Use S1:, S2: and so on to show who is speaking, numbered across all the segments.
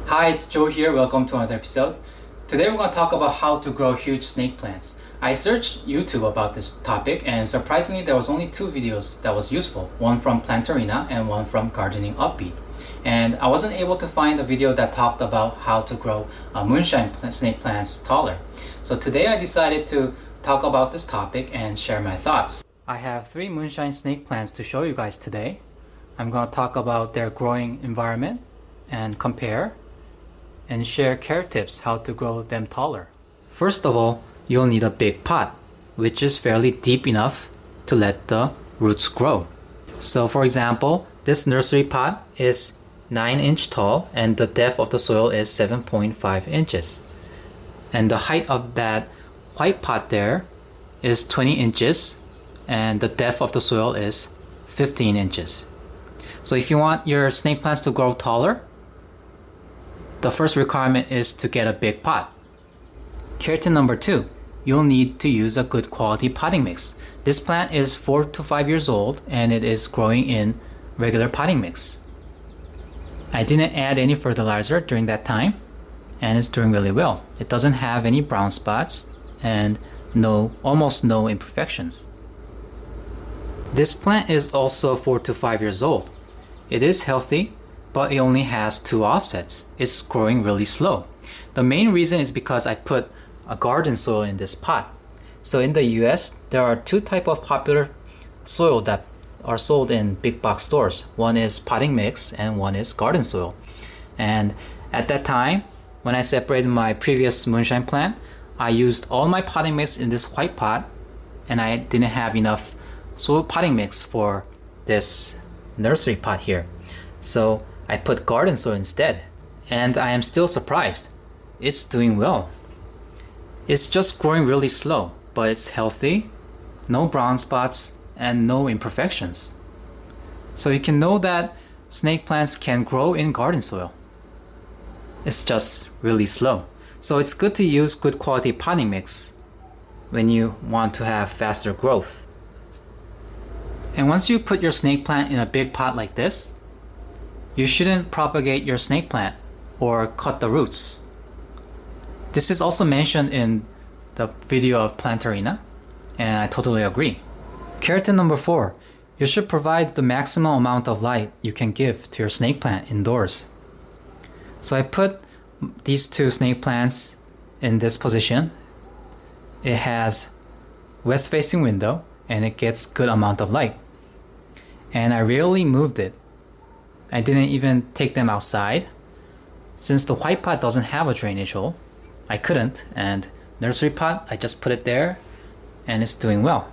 S1: Hi, it's Joe here. Welcome to another episode. Today we're going to talk about how to grow huge snake plants. I searched YouTube about this topic and surprisingly there was only two videos that was useful. One from Plantarina and one from Gardening Upbeat. And I wasn't able to find a video that talked about how to grow moonshine snake plants taller. So today I decided to talk about this topic and share my thoughts. I have three moonshine snake plants to show you guys today. I'm going to talk about their growing environment and compare and share care tips how to grow them taller. First of all, you'll need a big pot, which is fairly deep enough to let the roots grow. So for example, this nursery pot is 9 inch tall and the depth of the soil is 7.5 inches. And the height of that white pot there is 20 inches and the depth of the soil is 15 inches. So if you want your snake plants to grow taller, the first requirement is to get a big pot. Care tip number 2, you'll need to use a good quality potting mix. This plant is 4 to 5 years old and it is growing in regular potting mix. I didn't add any fertilizer during that time and it's doing really well. It doesn't have any brown spots and almost no imperfections. This plant is also 4 to 5 years old. It is healthy, but it only has 2 offsets. It's growing really slow. The main reason is because I put a garden soil in this pot. So in the US, there are 2 types of popular soil that are sold in big box stores. One is potting mix and one is garden soil. And at that time, when I separated my previous moonshine plant, I used all my potting mix in this white pot and I didn't have enough soil potting mix for this nursery pot here. So I put garden soil instead, and I am still surprised. It's doing well. It's just growing really slow, but it's healthy, no brown spots, and no imperfections. So you can know that snake plants can grow in garden soil. It's just really slow. So it's good to use good quality potting mix when you want to have faster growth. And once you put your snake plant in a big pot like this, you shouldn't propagate your snake plant or cut the roots. This is also mentioned in the video of Plantarina, and I totally agree. Care tip number 4, you should provide the maximum amount of light you can give to your snake plant indoors. So I put these 2 snake plants in this position. It has west facing window and it gets good amount of light. And I rarely moved it. I didn't even take them outside. Since the white pot doesn't have a drainage hole, I couldn't, and nursery pot, I just put it there and it's doing well.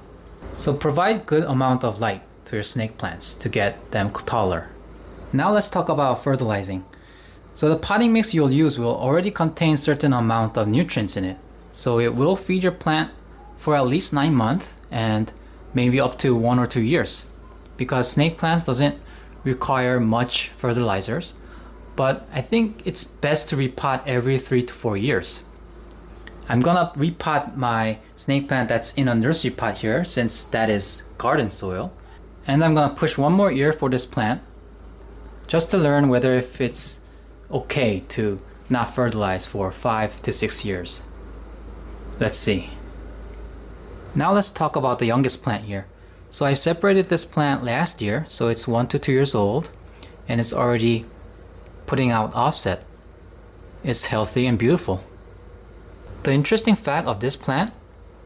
S1: So provide good amount of light to your snake plants to get them taller. Now let's talk about fertilizing. So the potting mix you'll use will already contain certain amount of nutrients in it. So it will feed your plant for at least 9 months and maybe up to 1 or 2 years. Because snake plants doesn't require much fertilizers, but I think it's best to repot every 3 to 4 years. I'm gonna repot my snake plant that's in a nursery pot here since that is garden soil, and I'm gonna push 1 more year for this plant just to learn whether if it's okay to not fertilize for 5 to 6 years. Let's see. Now let's talk about the youngest plant here. So I separated this plant last year, so it's 1 to 2 years old and it's already putting out offset. It's healthy and beautiful. The interesting fact of this plant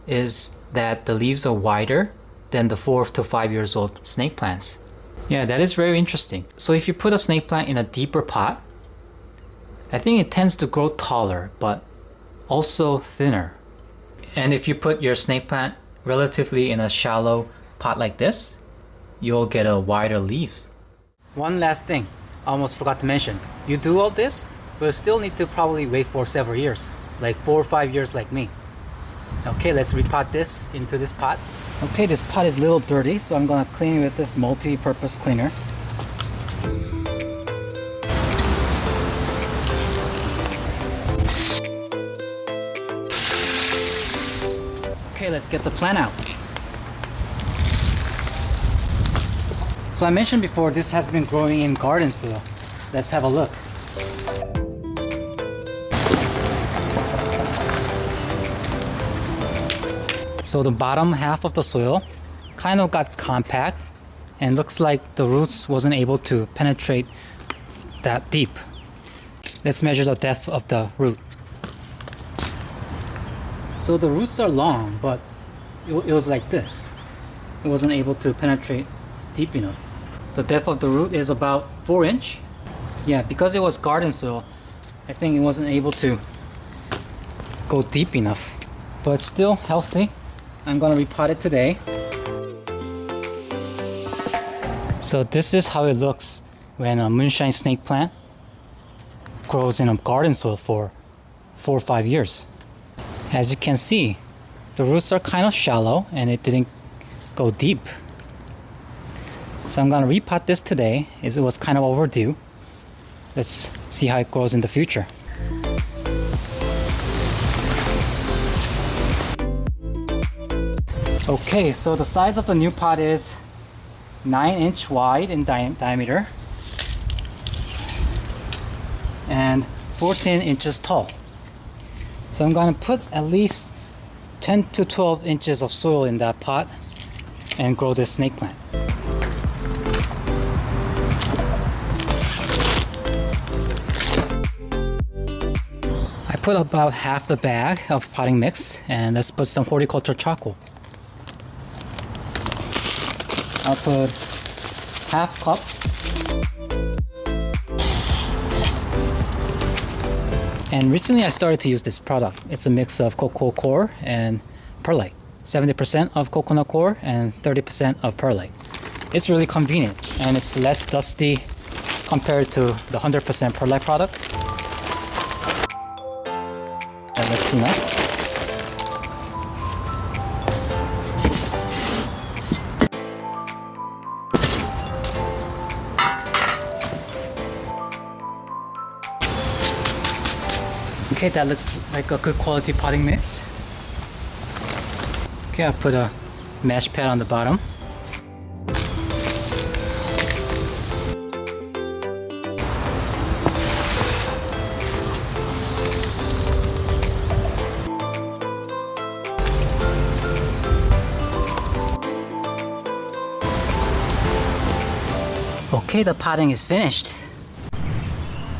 S1: is that the leaves are wider than the 4 to 5 years old snake plants. Yeah, that is very interesting. So if you put a snake plant in a deeper pot, I think it tends to grow taller but also thinner. And if you put your snake plant relatively in a shallow pot like this, you'll get a wider leaf. One last thing I almost forgot to mention. You do all this, but you still need to probably wait for several years, like 4 or 5 years like me. Okay, let's repot this into this pot. Okay, this pot is a little dirty, so I'm gonna clean it with this multi-purpose cleaner. Okay, let's get the plant out. So I mentioned before this has been growing in garden soil. Let's have a look. So the bottom half of the soil kind of got compact and looks like the roots wasn't able to penetrate that deep. Let's measure the depth of the root. So the roots are long, but it was like this. It wasn't able to penetrate deep enough. The depth of the root is about 4 inch. Yeah, because it was garden soil, I think it wasn't able to go deep enough. But still healthy. I'm gonna repot it today. So this is how it looks when a moonshine snake plant grows in a garden soil for 4 or 5 years. As you can see, the roots are kind of shallow and it didn't go deep. So I'm gonna repot this today, as it was kind of overdue. Let's see how it grows in the future. Okay, so the size of the new pot is 9-inch wide in diameter and 14 inches tall. So I'm gonna put at least 10 to 12 inches of soil in that pot and grow this snake plant. I put about half the bag of potting mix, and let's put some horticulture charcoal. I'll put half cup. And recently I started to use this product. It's a mix of cocoa coir and perlite. 70% of coconut coir and 30% of perlite. It's really convenient and it's less dusty compared to the 100% perlite product. That looks enough. Okay, that looks like a good quality potting mix. Okay, I'll put a mesh pad on the bottom. Okay, the potting is finished.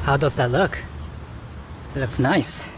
S1: How does that look? It looks nice.